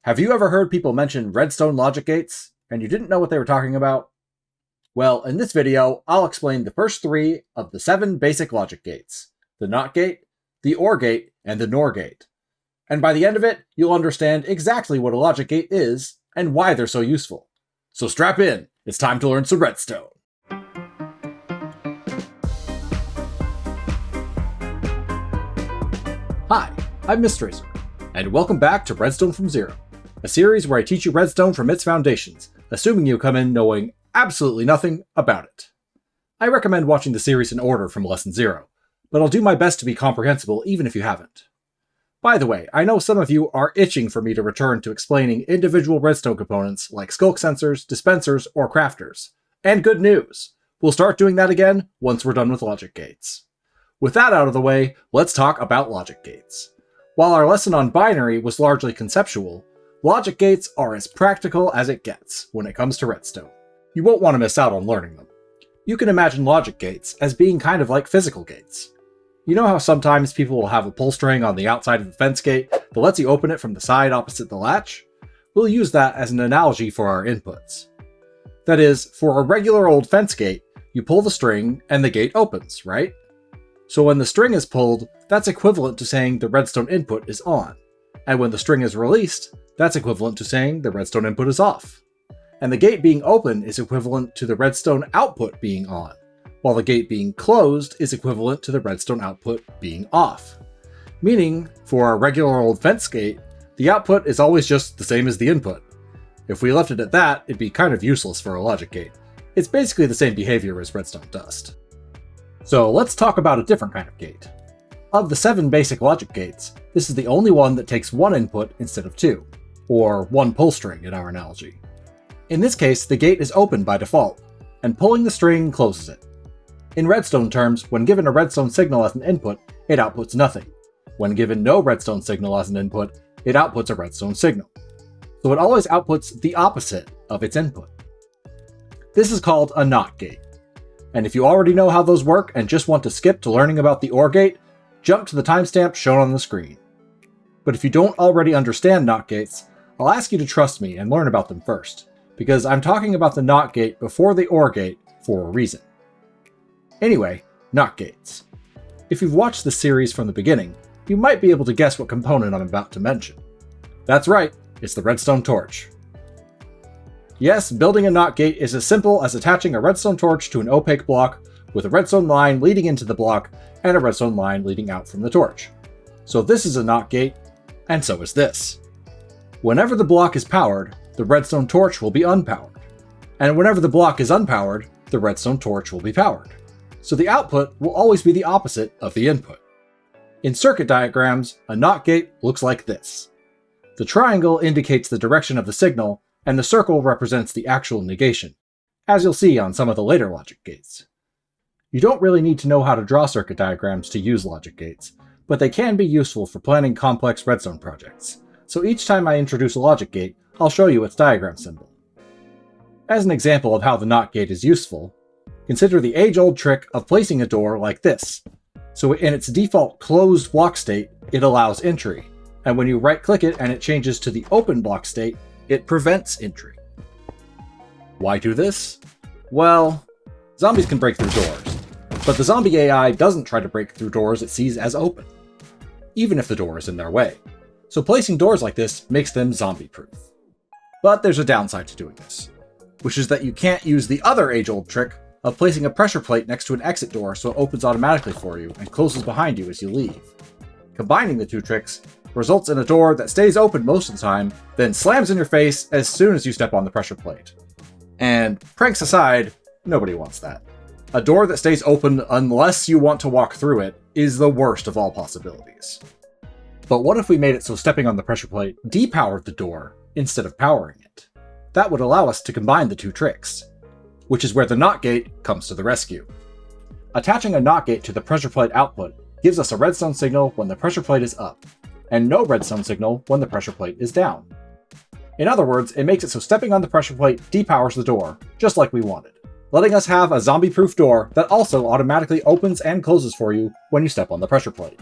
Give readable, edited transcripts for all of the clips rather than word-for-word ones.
Have you ever heard people mention redstone logic gates, and you didn't know what they were talking about? Well, in this video, I'll explain the first 3 of the 7 basic logic gates: the NOT gate, the OR gate, and the NOR gate. And by the end of it, you'll understand exactly what a logic gate is, and why they're so useful. So strap in, it's time to learn some redstone. Hi, I'm Mistracer, and welcome back to Redstone from Zero, a series where I teach you redstone from its foundations, assuming you come in knowing absolutely nothing about it. I recommend watching the series in order from Lesson 0, but I'll do my best to be comprehensible even if you haven't. By the way, I know some of you are itching for me to return to explaining individual redstone components like skulk sensors, dispensers, or crafters. And good news! We'll start doing that again once we're done with logic gates. With that out of the way, let's talk about logic gates. While our lesson on binary was largely conceptual, logic gates are as practical as it gets when it comes to redstone. You won't want to miss out on learning them. You can imagine logic gates as being kind of like physical gates. You know how sometimes people will have a pull string on the outside of a fence gate that lets you open it from the side opposite the latch? We'll use that as an analogy for our inputs. That is, for a regular old fence gate, you pull the string and the gate opens, right? So when the string is pulled, that's equivalent to saying the redstone input is on. And when the string is released, that's equivalent to saying the redstone input is off. And the gate being open is equivalent to the redstone output being on, while the gate being closed is equivalent to the redstone output being off. Meaning, for a regular old fence gate, the output is always just the same as the input. If we left it at that, it'd be kind of useless for a logic gate. It's basically the same behavior as redstone dust. So let's talk about a different kind of gate. Of the 7 basic logic gates, this is the only one that takes 1 input instead of 2, or 1 pull string in our analogy. In this case, the gate is open by default, and pulling the string closes it. In redstone terms, when given a redstone signal as an input, it outputs nothing. When given no redstone signal as an input, it outputs a redstone signal. So it always outputs the opposite of its input. This is called a NOT gate. And if you already know how those work and just want to skip to learning about the OR gate, jump to the timestamp shown on the screen. But if you don't already understand NOT gates, I'll ask you to trust me and learn about them first, because I'm talking about the NOT gate before the OR gate for a reason. Anyway, NOT gates. If you've watched this series from the beginning, you might be able to guess what component I'm about to mention. That's right, it's the redstone torch. Yes, building a NOT gate is as simple as attaching a redstone torch to an opaque block with a redstone line leading into the block and a redstone line leading out from the torch. So this is a NOT gate, and so is this. Whenever the block is powered, the redstone torch will be unpowered. And whenever the block is unpowered, the redstone torch will be powered. So the output will always be the opposite of the input. In circuit diagrams, a NOT gate looks like this. The triangle indicates the direction of the signal, and the circle represents the actual negation, as you'll see on some of the later logic gates. You don't really need to know how to draw circuit diagrams to use logic gates, but they can be useful for planning complex redstone projects. So each time I introduce a logic gate, I'll show you its diagram symbol. As an example of how the NOT gate is useful, consider the age-old trick of placing a door like this. So in its default closed block state, it allows entry, and when you right-click it and it changes to the open block state, it prevents entry. Why do this? Well, zombies can break through doors, but the zombie AI doesn't try to break through doors it sees as open, even if the door is in their way. So placing doors like this makes them zombie-proof. But there's a downside to doing this, which is that you can't use the other age-old trick of placing a pressure plate next to an exit door so it opens automatically for you and closes behind you as you leave. Combining the 2 tricks results in a door that stays open most of the time, then slams in your face as soon as you step on the pressure plate. And pranks aside, nobody wants that. A door that stays open unless you want to walk through it is the worst of all possibilities. But what if we made it so stepping on the pressure plate depowered the door instead of powering it? That would allow us to combine the 2 tricks, which is where the NOT gate comes to the rescue. Attaching a NOT gate to the pressure plate output gives us a redstone signal when the pressure plate is up, and no redstone signal when the pressure plate is down. In other words, it makes it so stepping on the pressure plate depowers the door, just like we wanted, letting us have a zombie-proof door that also automatically opens and closes for you when you step on the pressure plate.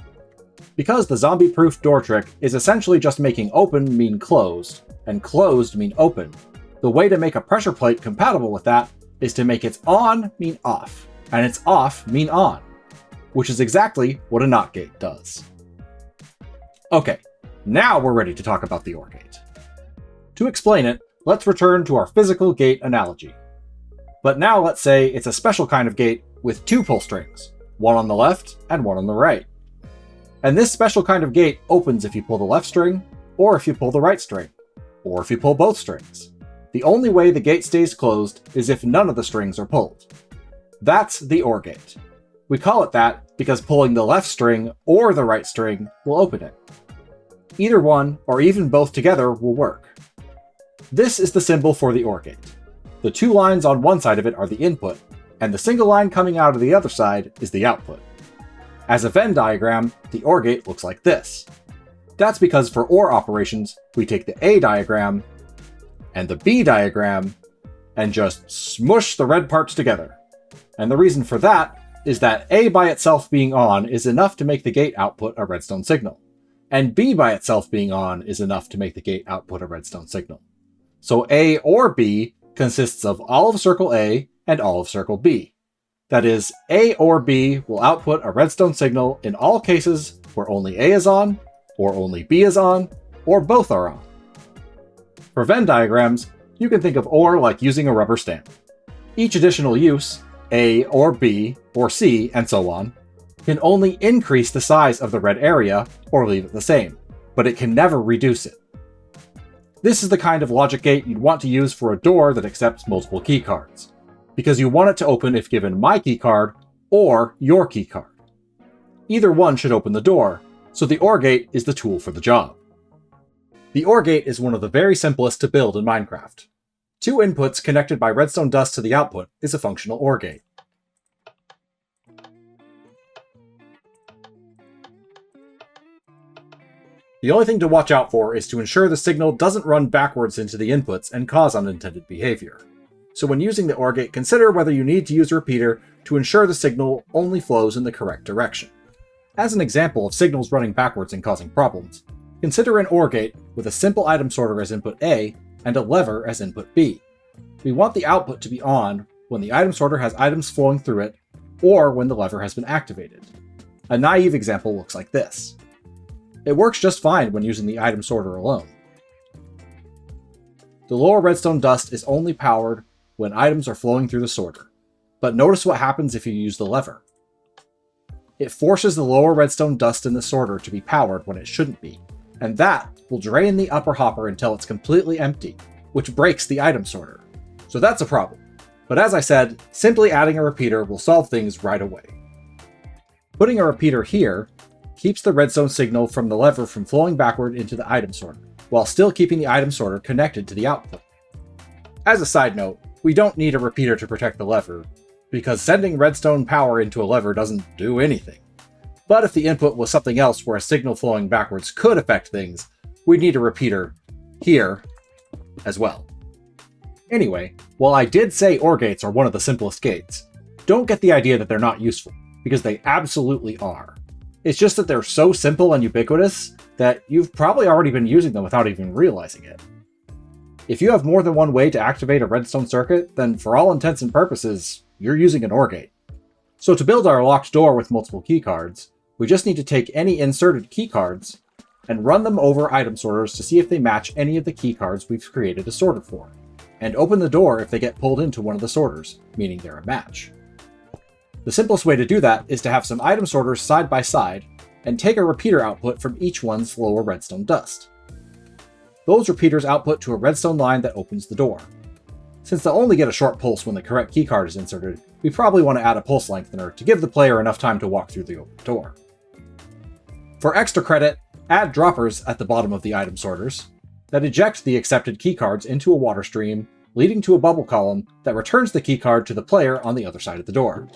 Because the zombie-proof door trick is essentially just making open mean closed, and closed mean open, the way to make a pressure plate compatible with that is to make its on mean off, and its off mean on, which is exactly what a NOT gate does. Okay, now we're ready to talk about the OR gate. To explain it, let's return to our physical gate analogy. But now let's say it's a special kind of gate with two pull strings, one on the left and one on the right. And this special kind of gate opens if you pull the left string, or if you pull the right string, or if you pull both strings. The only way the gate stays closed is if none of the strings are pulled. That's the OR gate. We call it that because pulling the left string or the right string will open it. Either one, or even both together, will work. This is the symbol for the OR gate. The two lines on one side of it are the input, and the single line coming out of the other side is the output. As a Venn diagram, the OR gate looks like this. That's because for OR operations, we take the A diagram and the B diagram and just smush the red parts together. And the reason for that is that A by itself being on is enough to make the gate output a redstone signal, and B by itself being on is enough to make the gate output a redstone signal. So A or B consists of all of circle A and all of circle B. That is, A or B will output a redstone signal in all cases where only A is on, or only B is on, or both are on. For Venn diagrams, you can think of OR like using a rubber stamp. Each additional use, A or B or C and so on, can only increase the size of the red area or leave it the same, but it can never reduce it. This is the kind of logic gate you'd want to use for a door that accepts multiple keycards, because you want it to open if given my keycard or your keycard. Either one should open the door, so the OR gate is the tool for the job. The OR gate is one of the very simplest to build in Minecraft. Two inputs connected by redstone dust to the output is a functional OR gate. The only thing to watch out for is to ensure the signal doesn't run backwards into the inputs and cause unintended behavior. So when using the OR gate, consider whether you need to use a repeater to ensure the signal only flows in the correct direction. As an example of signals running backwards and causing problems, consider an OR gate with a simple item sorter as input A and a lever as input B. We want the output to be on when the item sorter has items flowing through it, or when the lever has been activated. A naive example looks like this. It works just fine when using the item sorter alone. The lower redstone dust is only powered when items are flowing through the sorter, but notice what happens if you use the lever. It forces the lower redstone dust in the sorter to be powered when it shouldn't be, and that will drain the upper hopper until it's completely empty, which breaks the item sorter. So that's a problem. But as I said, simply adding a repeater will solve things right away. Putting a repeater here keeps the redstone signal from the lever from flowing backward into the item sorter, while still keeping the item sorter connected to the output. As a side note, we don't need a repeater to protect the lever, because sending redstone power into a lever doesn't do anything. But if the input was something else where a signal flowing backwards could affect things, we'd need a repeater here as well. Anyway, while I did say OR gates are one of the simplest gates, don't get the idea that they're not useful, because they absolutely are. It's just that they're so simple and ubiquitous that you've probably already been using them without even realizing it. If you have more than one way to activate a redstone circuit, then for all intents and purposes, you're using an OR gate. So to build our locked door with multiple keycards, we just need to take any inserted keycards and run them over item sorters to see if they match any of the keycards we've created a sorter for, and open the door if they get pulled into one of the sorters, meaning they're a match. The simplest way to do that is to have some item sorters side by side and take a repeater output from each one's lower redstone dust. Those repeaters output to a redstone line that opens the door. Since they'll only get a short pulse when the correct keycard is inserted, we probably want to add a pulse lengthener to give the player enough time to walk through the open door. For extra credit, add droppers at the bottom of the item sorters that eject the accepted keycards into a water stream, leading to a bubble column that returns the keycard to the player on the other side of the door.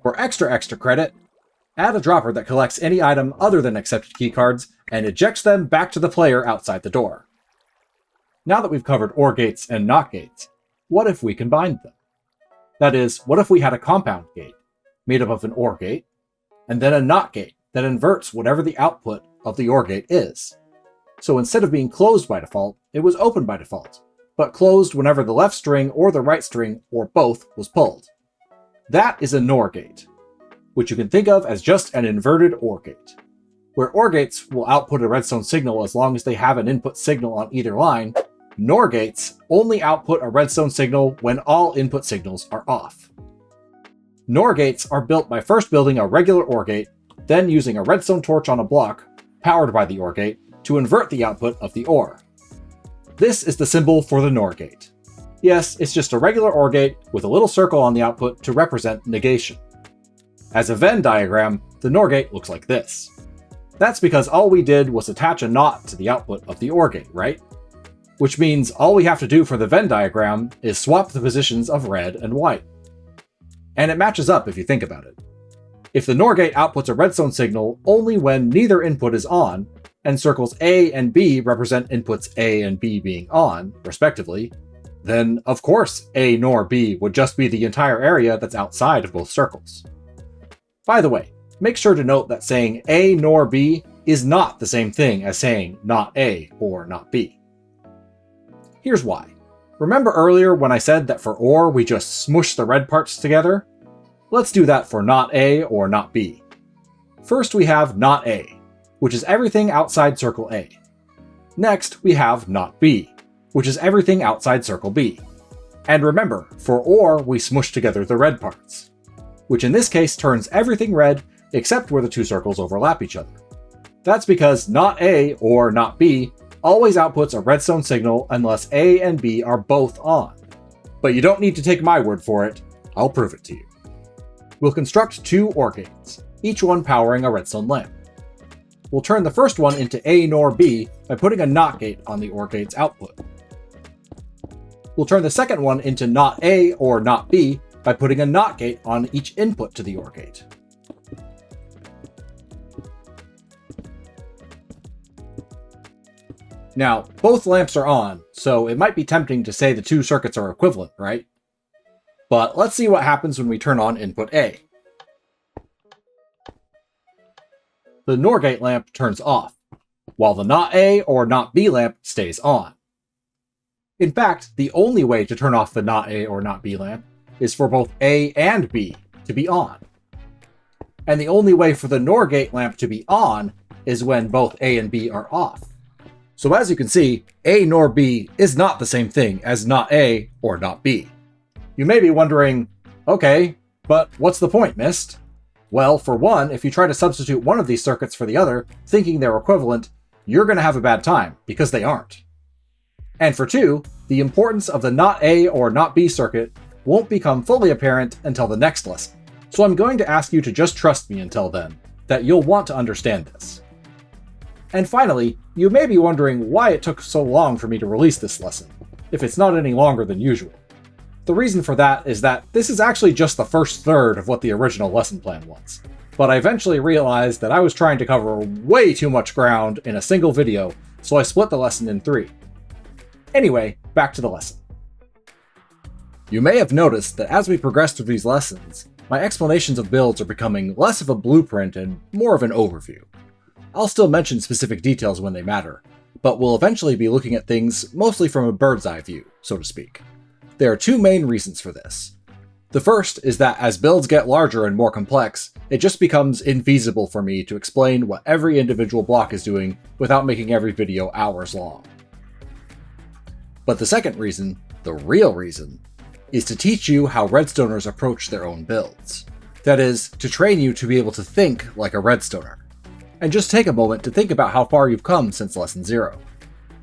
For extra credit, add a dropper that collects any item other than accepted keycards and ejects them back to the player outside the door. Now that we've covered OR gates and NOT gates, what if we combined them? That is, what if we had a compound gate, made up of an OR gate, and then a NOT gate that inverts whatever the output of the OR gate is. So instead of being closed by default, it was open by default, but closed whenever the left string or the right string, or both, was pulled. That is a NOR gate, which you can think of as just an inverted OR gate. Where OR gates will output a redstone signal as long as they have an input signal on either line, NOR gates only output a redstone signal when all input signals are off. NOR gates are built by first building a regular OR gate, then using a redstone torch on a block, powered by the OR gate, to invert the output of the OR. This is the symbol for the NOR gate. Yes, it's just a regular OR gate with a little circle on the output to represent negation. As a Venn diagram, the NOR gate looks like this. That's because all we did was attach a NOT to the output of the OR gate, right? Which means all we have to do for the Venn diagram is swap the positions of red and white. And it matches up if you think about it. If the NOR gate outputs a redstone signal only when neither input is on, and circles A and B represent inputs A and B being on, respectively, then of course A nor B would just be the entire area that's outside of both circles. By the way, make sure to note that saying A nor B is not the same thing as saying not A or not B. Here's why. Remember earlier when I said that for OR we just smush the red parts together? Let's do that for not A or not B. First we have not A, which is everything outside circle A. Next we have not B, which is everything outside circle B. And remember, for OR we smush together the red parts, which in this case turns everything red except where the two circles overlap each other. That's because not A or not B always outputs a redstone signal unless A and B are both on. But you don't need to take my word for it, I'll prove it to you. We'll construct two OR gates, each one powering a redstone lamp. We'll turn the first one into A nor B by putting a NOT gate on the OR gate's output. We'll turn the second one into not A or not B by putting a NOT gate on each input to the OR gate. Now, both lamps are on, so it might be tempting to say the two circuits are equivalent, right? But let's see what happens when we turn on input A. The NOR gate lamp turns off, while the not A or not B lamp stays on. In fact, the only way to turn off the not A or not B lamp is for both A and B to be on. And the only way for the NOR gate lamp to be on is when both A and B are off. So as you can see, A nor B is not the same thing as not A or not B. You may be wondering, okay, but what's the point, Mist? Well, for one, if you try to substitute one of these circuits for the other, thinking they're equivalent, you're going to have a bad time, because they aren't. And for two, the importance of the not A or not B circuit won't become fully apparent until the next lesson. So I'm going to ask you to just trust me until then, that you'll want to understand this. And finally, you may be wondering why it took so long for me to release this lesson, if it's not any longer than usual. The reason for that is that this is actually just the first third of what the original lesson plan was. But I eventually realized that I was trying to cover way too much ground in a single video, so I split the lesson in 3. Anyway, back to the lesson. You may have noticed that as we progress through these lessons, my explanations of builds are becoming less of a blueprint and more of an overview. I'll still mention specific details when they matter, but we'll eventually be looking at things mostly from a bird's eye view, so to speak. There are two main reasons for this. The first is that as builds get larger and more complex, it just becomes infeasible for me to explain what every individual block is doing without making every video hours long. But the second reason, the real reason, is to teach you how Redstoners approach their own builds. That is, to train you to be able to think like a Redstoner. And just take a moment to think about how far you've come since Lesson 0.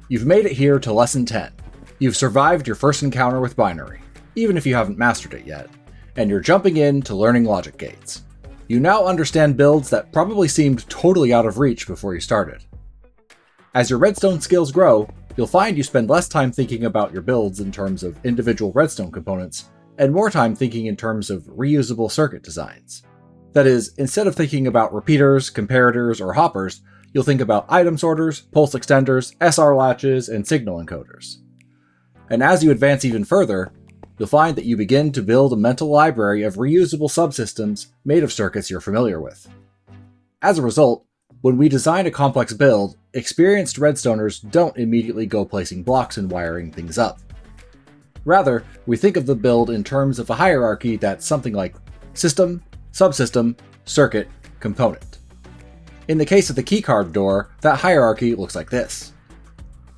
You've made it here to Lesson 10. You've survived your first encounter with binary, even if you haven't mastered it yet, and you're jumping in to learning logic gates. You now understand builds that probably seemed totally out of reach before you started. As your redstone skills grow, you'll find you spend less time thinking about your builds in terms of individual redstone components, and more time thinking in terms of reusable circuit designs. That is, instead of thinking about repeaters, comparators, or hoppers, you'll think about item sorters, pulse extenders, SR latches, and signal encoders. And as you advance even further, you'll find that you begin to build a mental library of reusable subsystems made of circuits you're familiar with. As a result, when we design a complex build, experienced redstoners don't immediately go placing blocks and wiring things up. Rather, we think of the build in terms of a hierarchy that's something like system, subsystem, circuit, component. In the case of the keycard door, that hierarchy looks like this.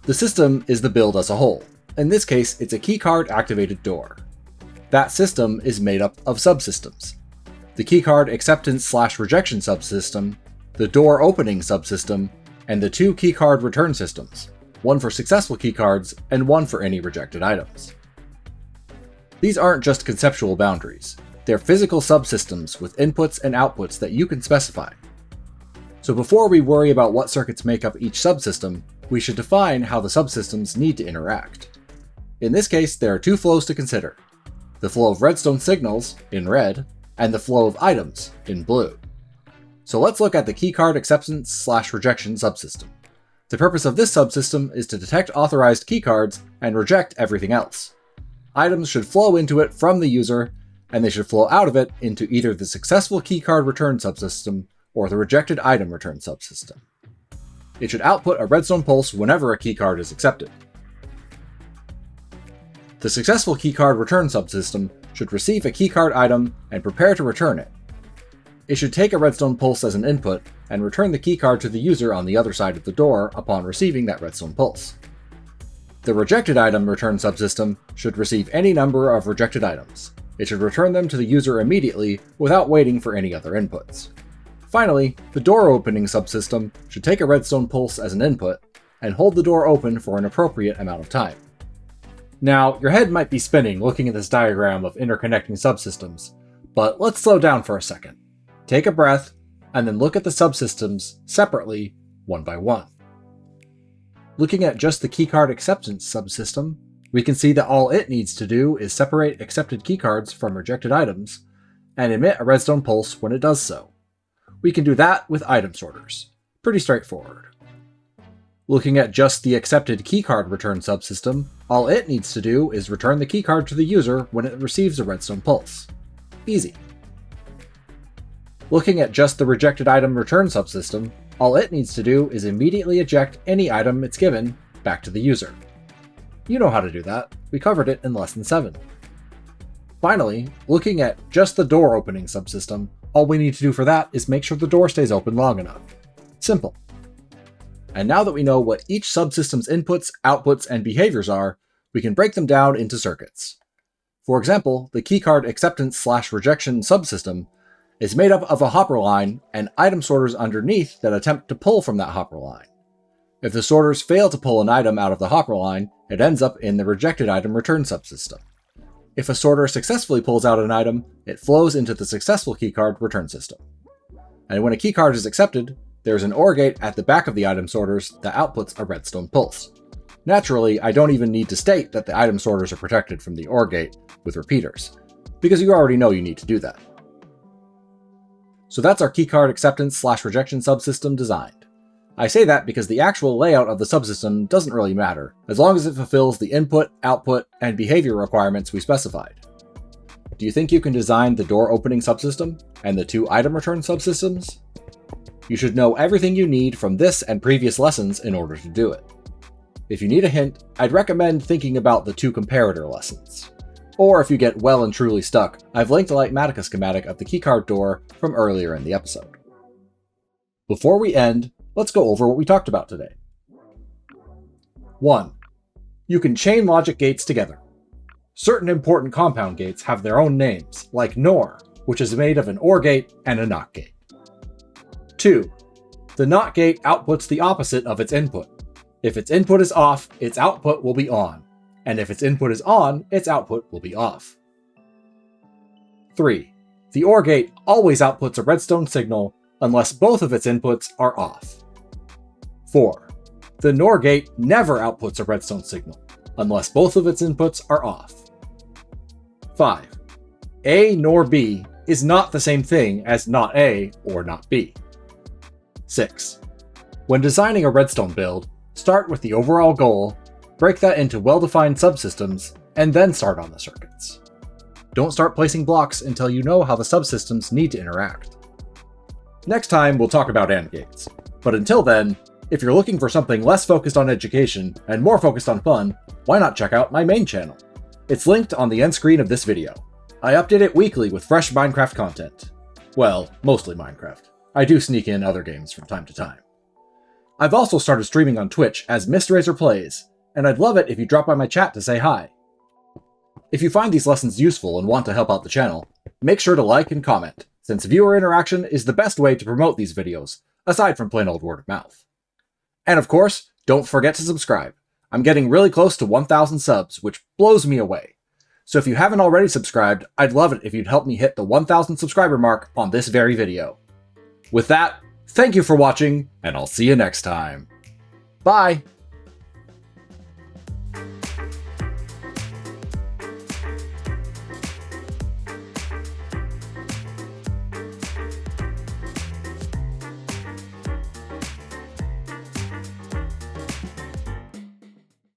The system is the build as a whole. In this case, it's a keycard activated door. That system is made up of subsystems. The keycard acceptance/rejection subsystem, the door opening subsystem, and the two keycard return systems, one for successful keycards and one for any rejected items. These aren't just conceptual boundaries, they're physical subsystems with inputs and outputs that you can specify. So before we worry about what circuits make up each subsystem, we should define how the subsystems need to interact. In this case, there are two flows to consider: the flow of redstone signals, in red, and the flow of items, in blue. So let's look at the keycard acceptance/rejection subsystem. The purpose of this subsystem is to detect authorized keycards and reject everything else. Items should flow into it from the user, and they should flow out of it into either the successful keycard return subsystem or the rejected item return subsystem. It should output a redstone pulse whenever a keycard is accepted. The successful keycard return subsystem should receive a keycard item and prepare to return it. It should take a redstone pulse as an input and return the keycard to the user on the other side of the door upon receiving that redstone pulse. The rejected item return subsystem should receive any number of rejected items. It should return them to the user immediately without waiting for any other inputs. Finally, the door opening subsystem should take a redstone pulse as an input and hold the door open for an appropriate amount of time. Now, your head might be spinning looking at this diagram of interconnecting subsystems, but let's slow down for a second. Take a breath, and then look at the subsystems separately, one by one. Looking at just the keycard acceptance subsystem, we can see that all it needs to do is separate accepted keycards from rejected items, and emit a redstone pulse when it does so. We can do that with item sorters. Pretty straightforward. Looking at just the accepted keycard return subsystem, all it needs to do is return the keycard to the user when it receives a redstone pulse. Easy. Looking at just the rejected item return subsystem, all it needs to do is immediately eject any item it's given back to the user. You know how to do that, we covered it in Lesson 7. Finally, looking at just the door opening subsystem, all we need to do for that is make sure the door stays open long enough. Simple. And now that we know what each subsystem's inputs, outputs, and behaviors are, we can break them down into circuits. For example, the keycard acceptance/rejection subsystem is made up of a hopper line and item sorters underneath that attempt to pull from that hopper line. If the sorters fail to pull an item out of the hopper line, it ends up in the rejected item return subsystem. If a sorter successfully pulls out an item, it flows into the successful keycard return system. And when a keycard is accepted, there's an OR gate at the back of the item sorters that outputs a redstone pulse. Naturally, I don't even need to state that the item sorters are protected from the OR gate with repeaters, because you already know you need to do that. So that's our keycard acceptance/rejection subsystem designed. I say that because the actual layout of the subsystem doesn't really matter, as long as it fulfills the input, output, and behavior requirements we specified. Do you think you can design the door opening subsystem and the two item return subsystems? You should know everything you need from this and previous lessons in order to do it. If you need a hint, I'd recommend thinking about the two comparator lessons. Or if you get well and truly stuck, I've linked a Litematica schematic of the keycard door from earlier in the episode. Before we end, let's go over what we talked about today. 1. You can chain logic gates together. Certain important compound gates have their own names, like NOR, which is made of an OR gate and a NOT gate. 2. The NOT gate outputs the opposite of its input. If its input is off, its output will be on, and if its input is on, its output will be off. 3. The OR gate always outputs a redstone signal unless both of its inputs are off. 4. The NOR gate never outputs a redstone signal unless both of its inputs are off. 5. A nor B is not the same thing as not A or not B. 6. When designing a redstone build, start with the overall goal, break that into well-defined subsystems, and then start on the circuits. Don't start placing blocks until you know how the subsystems need to interact. Next time, we'll talk about AND gates. But until then, if you're looking for something less focused on education and more focused on fun, why not check out my main channel? It's linked on the end screen of this video. I update it weekly with fresh Minecraft content. Well, mostly Minecraft. I do sneak in other games from time to time. I've also started streaming on Twitch as MrRazor Plays, and I'd love it if you drop by my chat to say hi. If you find these lessons useful and want to help out the channel, make sure to like and comment, since viewer interaction is the best way to promote these videos, aside from plain old word of mouth. And of course, don't forget to subscribe. I'm getting really close to 1,000 subs, which blows me away. So if you haven't already subscribed, I'd love it if you'd help me hit the 1,000 subscriber mark on this very video. With that, thank you for watching, and I'll see you next time. Bye!